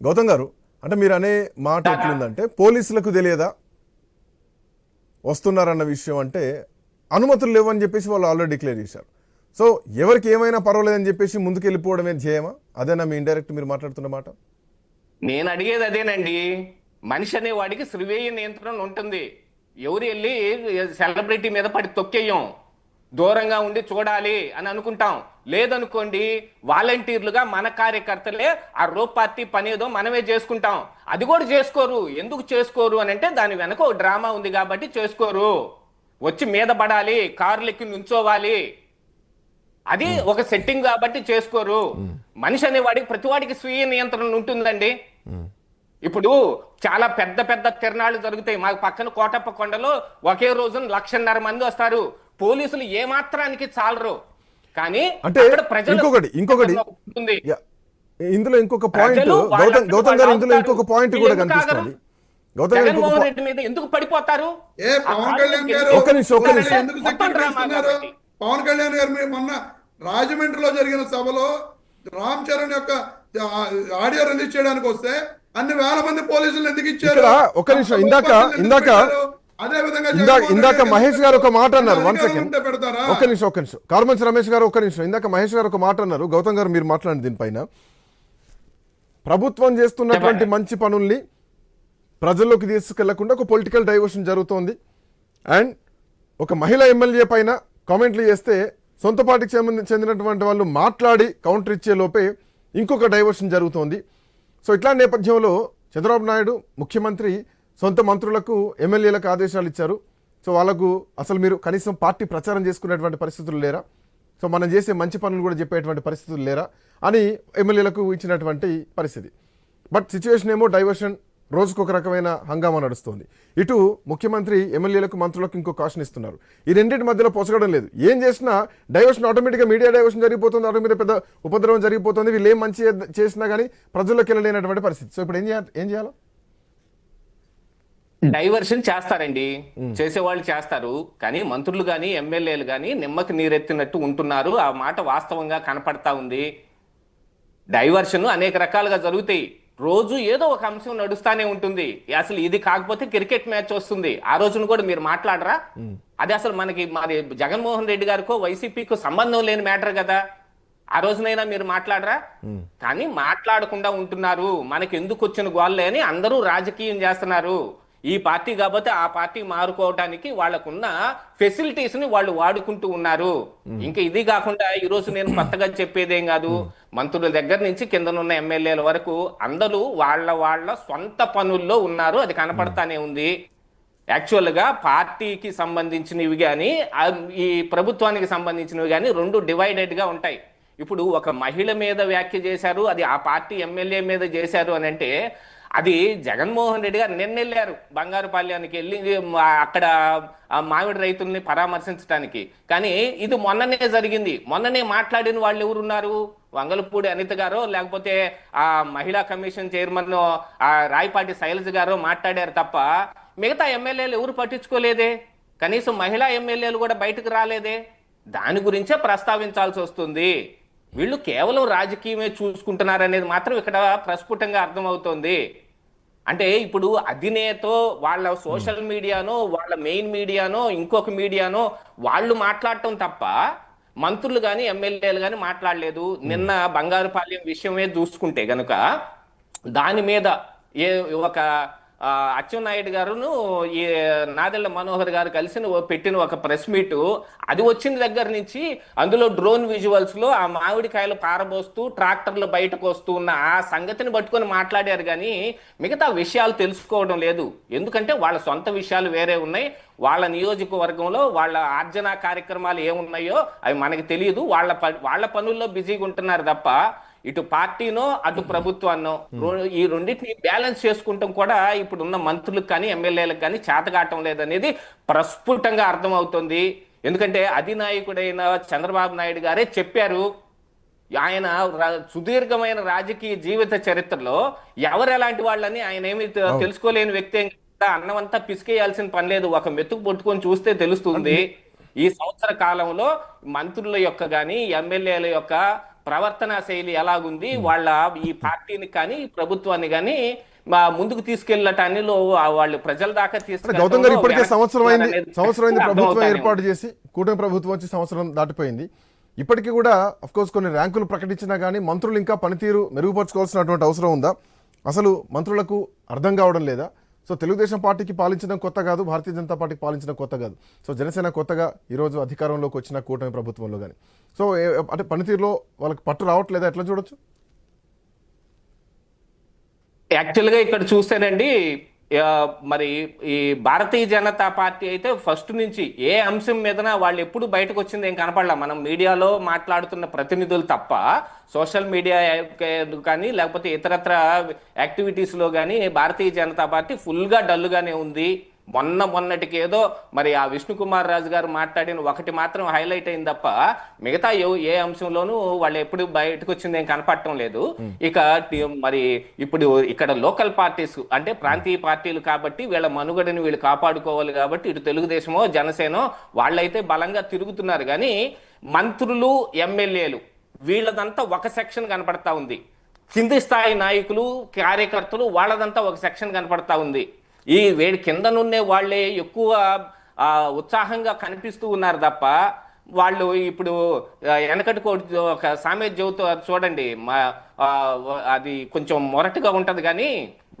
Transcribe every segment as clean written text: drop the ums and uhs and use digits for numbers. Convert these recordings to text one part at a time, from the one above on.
గౌతమ్ గారు, అంటే మీరు అనే మాట ఎట్లుందంటే పోలీసులకు తెలియదా వస్తున్నారన్న విషయం, అంటే అనుమతులు లేవని చెప్పేసి వాళ్ళు ఆల్రెడీ డిక్లేర్ చేశారు. సో ఎవరికి ఏమైనా పర్వాలేదని చెప్పేసి ముందుకు వెళ్ళిపోవడమే ధ్యేయమా? అదేనా మీ ఇండైరెక్ట్ మీరు మాట్లాడుతున్న మాట? నేను అడిగేది అదేనండి. మనిషి అనే వాడికి స్వీయ నియంత్రణ ఉంటుంది. ఎవరు వెళ్ళి సెలబ్రిటీ మీద పడి తొక్కేయం, దూరంగా ఉండి చూడాలి అని అనుకుంటాం. లేదనుకోండి, వాలంటీర్లుగా మన కార్యకర్తలే ఆ రూప్ పార్టీ పని ఏదో మనమే చేసుకుంటాం. అది కూడా చేసుకోరు. ఎందుకు చేసుకోరు అని అంటే దాని వెనక ఒక డ్రామా ఉంది కాబట్టి చేసుకోరు. వచ్చి మీద పడాలి, కార్లు ఎక్కి నుంచోవాలి, అది ఒక సెట్టింగ్ కాబట్టి చేసుకోరు. మనిషి అనేవాడికి ప్రతివాడికి స్వీయ నియంత్రణ ఉంటుందండి. ఇప్పుడు చాలా పెద్ద పెద్ద తిరణాలు జరుగుతాయి. మాకు పక్కన కోటప్ప కొండలో ఒకే రోజు 1,50,000 మంది వస్తారు. పోలీసులు ఏ మాత్రానికి చాలరు. కానీ అంటే ఇంకొకటి ఇందులో ఇంకొక పాయింట్ గౌతమ్ గారు, ఇందులో ఇంకొక పాయింట్ కూడా కనిపిస్తుంది. గౌతమ్ గారు, జగన్మోహన్ రెడ్డి మీద ఎందుకు పడిపోతారు? ఒక్క నిమిషం. పవన్ కళ్యాణ్ గారు మీరు మొన్న రాజమండ్రిలో జరిగిన సభలో రామ్ చరణ్ యొక్క ఆడియో రిలీజ్ చేయడానికి వస్తే అన్ని వేల మంది పోలీసులు ఎందుకు ఇచ్చారు? ఒక నిమిషం. ఇందాక మహేష్ గారు ఒక మాట అన్నారు. 1 సెకండ్, ఒక్క నిమిషం. కార్మన్స్ రమేష్ గారు ఒక్క నిమిషం. ఇందాక మహేష్ గారు ఒక మాట అన్నారు. గౌతమ్ గారు మీరు మాట్లాడిన దీనిపైన, ప్రభుత్వం చేస్తున్నటువంటి మంచి పనుల్ని ప్రజల్లోకి తీసుకెళ్లకుండా ఒక పొలిటికల్ డైవర్షన్ జరుగుతోంది. అండ్ ఒక మహిళా ఎమ్మెల్యే పైన కామెంట్లు చేస్తే సొంత పార్టీకి చెందినటువంటి వాళ్ళు మాట్లాడి కౌంటర్ ఇచ్చే లోపే ఇంకొక డైవర్షన్ జరుగుతోంది. సో ఇట్లాంటి నేపథ్యంలో చంద్రబాబు నాయుడు ముఖ్యమంత్రి సొంత మంత్రులకు ఎమ్మెల్యేలకు ఆదేశాలు ఇచ్చారు. సో వాళ్ళకు అసలు మీరు కనీసం పార్టీ ప్రచారం చేసుకునేటువంటి పరిస్థితులు లేరా, సో మనం చేసే మంచి పనులు కూడా చెప్పేటువంటి పరిస్థితులు లేరా అని ఎమ్మెల్యేలకు ఇచ్చినటువంటి పరిస్థితి. బట్ సిచ్యువేషన్ ఏమో డైవర్షన్, రోజుకొక రకమైన హంగామా నడుస్తుంది. ఇటు ముఖ్యమంత్రి ఎమ్మెల్యేలకు మంత్రులకు ఇంకో కాషన్ ఇస్తున్నారు. ఈ రెండింటి మధ్యలో పొసగడం లేదు. ఏం చేసినా డైవర్షన్ ఆటోమేటిక్గా మీడియా డైవర్షన్ జరిగిపోతుంది, ఆటోమేటిక్ పెద్ద ఉపద్రవం జరిగిపోతుంది. వీళ్ళు ఏం మంచి చేసినా కానీ ప్రజల్లోకి వెళ్ళలేనటువంటి పరిస్థితి. సో ఇప్పుడు ఏం చేయాలి? డైవర్షన్ చేస్తారండి, చేసేవాళ్ళు చేస్తారు. కానీ మంత్రులు కానీ ఎమ్మెల్యేలు కానీ నిమ్మకి నీరెత్తినట్టు ఉంటున్నారు. ఆ మాట వాస్తవంగా కనపడతా ఉంది. డైవర్షన్ అనేక రకాలుగా జరుగుతాయి. రోజు ఏదో ఒక అంశం నడుస్తానే ఉంటుంది. అసలు ఇది కాకపోతే క్రికెట్ మ్యాచ్ వస్తుంది, ఆ రోజున కూడా మీరు మాట్లాడరా? అది అసలు మరి జగన్మోహన్ రెడ్డి గారికో వైసీపీకో సంబంధం లేని మ్యాటర్ కదా. ఆ రోజునైనా మీరు మాట్లాడరా? కానీ మాట్లాడకుండా ఉంటున్నారు. మనకి ఎందుకు వచ్చిన గోళ్ళే అని అందరూ రాజకీయం చేస్తున్నారు. ఈ పార్టీ కాబట్టి ఆ పార్టీ మారుకోవడానికి వాళ్ళకున్న ఫెసిలిటీస్ ని వాళ్ళు వాడుకుంటూ ఉన్నారు. ఇంకా ఇది కాకుండా ఈ రోజు నేను కొత్తగా చెప్పేదేం కాదు. మంత్రుల దగ్గర నుంచి కిందనున్న ఎమ్మెల్యేల వరకు అందరూ వాళ్ళ సొంత పనుల్లో ఉన్నారు. అది కనపడతానే ఉంది. యాక్చువల్ గా పార్టీకి సంబంధించినవి కానీ ఈ ప్రభుత్వానికి సంబంధించినవి కానీ రెండు డివైడెడ్ గా ఉంటాయి. ఇప్పుడు ఒక మహిళ మీద వ్యాఖ్య చేశారు, అది ఆ పార్టీ ఎమ్మెల్యే మీద చేశారు అని అంటే, అది జగన్మోహన్ రెడ్డి గారు నిన్న వెళ్ళారు బంగారుపాళ్యానికి, వెళ్ళి అక్కడ మామిడి రైతుల్ని పరామర్శించడానికి. కానీ ఇది మొన్ననే జరిగింది. మొన్ననే మాట్లాడిన వాళ్ళు ఎవరున్నారు? వంగలపూడి అనిత గారో లేకపోతే ఆ మహిళా కమిషన్ చైర్మన్ రాయపాటి శైలజ గారో మాట్లాడారు తప్ప మిగతా ఎమ్మెల్యేలు ఎవరు పట్టించుకోలేదే. కనీసం మహిళా ఎమ్మెల్యేలు కూడా బయటకు రాలేదే. దాని గురించే ప్రస్తావించాల్సి వస్తుంది. వీళ్ళు కేవలం రాజకీయమే చూసుకుంటున్నారనేది మాత్రం ఇక్కడ ప్రస్ఫుటంగా అర్థమవుతోంది. అంటే ఇప్పుడు అధినేతో వాళ్ళ సోషల్ మీడియానో వాళ్ళ మెయిన్ మీడియానో ఇంకొక మీడియానో వాళ్ళు మాట్లాడటం తప్ప మంత్రులు కానీ ఎమ్మెల్యేలు కానీ మాట్లాడలేదు. నిన్న బంగారుపాలెం విషయమే చూసుకుంటే గనుక దాని మీద ఒక అచ్చెన్నాయుడు గారును ఈ నాదెళ్ల మనోహర్ గారు కలిసి పెట్టిన ఒక ప్రెస్ మీట్, అది వచ్చిన దగ్గర నుంచి అందులో డ్రోన్ విజువల్స్ లో ఆ మామిడికాయలు పారబోస్తూ ట్రాక్టర్లు బయటకు వస్తూ ఉన్న ఆ సంగతిని పట్టుకొని మాట్లాడారు. కానీ మిగతా విషయాలు తెలుసుకోవడం లేదు. ఎందుకంటే వాళ్ళ సొంత విషయాలు వేరే ఉన్నాయి. వాళ్ళ నియోజకవర్గంలో వాళ్ళ ఆర్జన కార్యక్రమాలు ఏమున్నాయో అవి మనకి తెలియదు. వాళ్ళ పనుల్లో బిజీగా ఉంటున్నారు తప్ప ఇటు పార్టీనో అటు ప్రభుత్వాన్నో ఈ రెండింటిని బ్యాలెన్స్ చేసుకుంటాం కూడా ఇప్పుడున్న మంత్రులకు కానీ ఎమ్మెల్యేలకు కానీ చేతగాటం లేదనేది ప్రస్ఫుటంగా అర్థమవుతుంది. ఎందుకంటే అధినాయకుడైన చంద్రబాబు నాయుడు గారే చెప్పారు, ఆయన సుదీర్ఘమైన రాజకీయ జీవిత చరిత్రలో ఎవరు ఎలాంటి వాళ్ళని ఆయన ఏమి తెలుసుకోలేని వ్యక్తి. అన్నమంతా పిసికేయాల్సిన పని లేదు, ఒక మెతుకు పట్టుకొని చూస్తే తెలుస్తుంది. ఈ సంవత్సర కాలంలో మంత్రుల యొక్క కానీ ఎమ్మెల్యేల యొక్క ప్రవర్తన శైలి ఎలాగుంది, వాళ్ళ ఈ పార్టీని కానీ ఈ ప్రభుత్వాన్ని కానీ ముందుకు తీసుకెళ్ళటానిలో వాళ్ళు ప్రజల దాకా అంటే గౌతమ్ గారు ఇప్పటికే సంవత్సరం అయింది ప్రభుత్వం అర్థమవుతానే ఏర్పాటు చేసి కూటమి ప్రభుత్వం వచ్చి సంవత్సరం దాటిపోయింది. ఇప్పటికీ కూడా కోర్స్ కొన్ని ర్యాంకులు ప్రకటించినా కానీ మంత్రులు ఇంకా పనితీరు మెరుగుపరచుకోవాల్సినటువంటి అవసరం ఉందా? అసలు మంత్రులకు అర్థం కావడం లేదా? సో తెలుగుదేశం పార్టీకి పాలించడం కొత్త కాదు, భారతీయ జనతా పార్టీకి పాలించడం కొత్త కాదు. సో జనసేన కొత్తగా ఈరోజు అధికారంలోకి వచ్చిన కూటమి ప్రభుత్వంలో కానీ సో అంటే పనితీరులో వాళ్ళకి పట్టు రావట్లేదా? ఎట్లా చూడొచ్చు? యాక్చువల్గా ఇక్కడ చూస్తేనండి, మరి ఈ భారతీయ జనతా పార్టీ అయితే ఫస్ట్ నుంచి ఏ అంశం మీదన వాళ్ళు ఎప్పుడు బయటకు వచ్చింది ఏం కనపడలా. మనం మీడియాలో మాట్లాడుతున్న ప్రతినిధులు తప్ప సోషల్ మీడియా కానీ లేకపోతే ఇతరత్ర యాక్టివిటీస్లో కానీ భారతీయ జనతా పార్టీ ఫుల్గా డల్లుగానే ఉంది. మొన్నటికి ఏదో మరి ఆ విష్ణుకుమార్ రాజు గారు మాట్లాడిన ఒకటి మాత్రం హైలైట్ అయింది తప్ప మిగతా ఏ అంశంలోనూ వాళ్ళు ఎప్పుడు బయటకు వచ్చింది ఏం కనపడటం లేదు. ఇక మరి ఇప్పుడు ఇక్కడ లోకల్ పార్టీస్ అంటే ప్రాంతీయ పార్టీలు కాబట్టి వీళ్ళ మనుగడని వీళ్ళు కాపాడుకోవాలి కాబట్టి ఇటు తెలుగుదేశమో జనసేనో వాళ్ళైతే బలంగా తిరుగుతున్నారు. కానీ మంత్రులు ఎమ్మెల్యేలు వీళ్ళదంతా ఒక సెక్షన్ కనపడతా ఉంది. కింది స్థాయి నాయకులు కార్యకర్తలు వాళ్ళదంతా ఒక సెక్షన్ కనపడతా ఉంది. ఈ వేడి కిందనున్నే వాళ్ళే ఎక్కువ ఉత్సాహంగా కనిపిస్తూ ఉన్నారు తప్ప వాళ్ళు ఇప్పుడు వెనకటి ఒక సామెత చెబుతూ చూడండి, అది కొంచెం మొరటుగా ఉంటది కానీ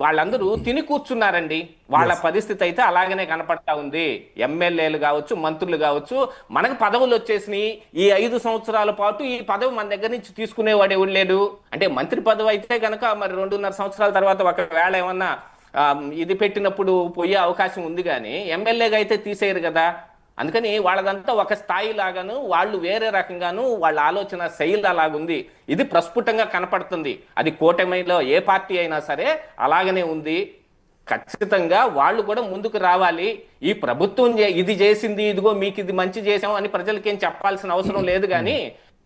వాళ్ళందరూ తిని కూర్చున్నారండి. వాళ్ళ పరిస్థితి అయితే అలాగనే కనపడతా ఉంది. ఎమ్మెల్యేలు కావచ్చు, మంత్రులు కావచ్చు, మనకు పదవులు వచ్చేసినాయి. ఈ 5 సంవత్సరాల పాటు ఈ పదవి మన దగ్గర నుంచి తీసుకునేవాడు ఎవడు లేడు. అంటే మంత్రి పదవి అయితే కనుక మరి 2.5 సంవత్సరాల తర్వాత ఒకవేళ ఏమన్నా ఇది పెట్టినప్పుడు పోయే అవకాశం ఉంది. కానీ ఎమ్మెల్యేగా అయితే తీసేయరు కదా. అందుకని వాళ్ళదంతా ఒక స్థాయి లాగాను, వాళ్ళు వేరే రకంగాను, వాళ్ళ ఆలోచన శైలి అలాగుంది. ఇది ప్రస్ఫుటంగా కనపడుతుంది. అది కూటమిలో ఏ పార్టీ అయినా సరే అలాగనే ఉంది. ఖచ్చితంగా వాళ్ళు కూడా ముందుకు రావాలి. ఈ ప్రభుత్వం ఇది చేసింది, ఇదిగో మీకు ఇది మంచి చేసాం అని ప్రజలకేం చెప్పాల్సిన అవసరం లేదు. కానీ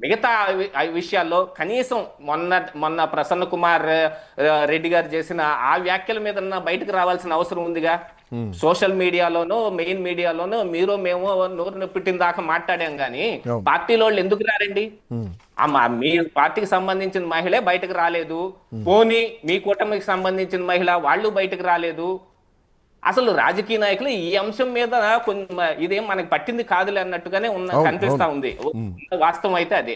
మిగతా విషయాల్లో కనీసం మొన్న ప్రసన్న కుమార్ రెడ్డి గారు చేసిన ఆ వ్యాఖ్యల మీద బయటకు రావాల్సిన అవసరం ఉందిగా. సోషల్ మీడియాలోనో మెయిన్ మీడియాలోనో మీరు మేము నోరు పెట్టిన దాకా మాట్లాడాం కానీ పార్టీలో వాళ్ళు ఎందుకు రారండి? మీ పార్టీకి సంబంధించిన మహిళే బయటకు రాలేదు. పోనీ మీ కూటమికి సంబంధించిన మహిళ వాళ్ళు బయటకు రాలేదు. అసలు రాజకీయ నాయకులు ఈ అంశం మీద ఇదేం మనకి పట్టింది కాదులే అన్నట్టుగానే కనిపిస్తా ఉంది. వాస్తవం అయితే అదే.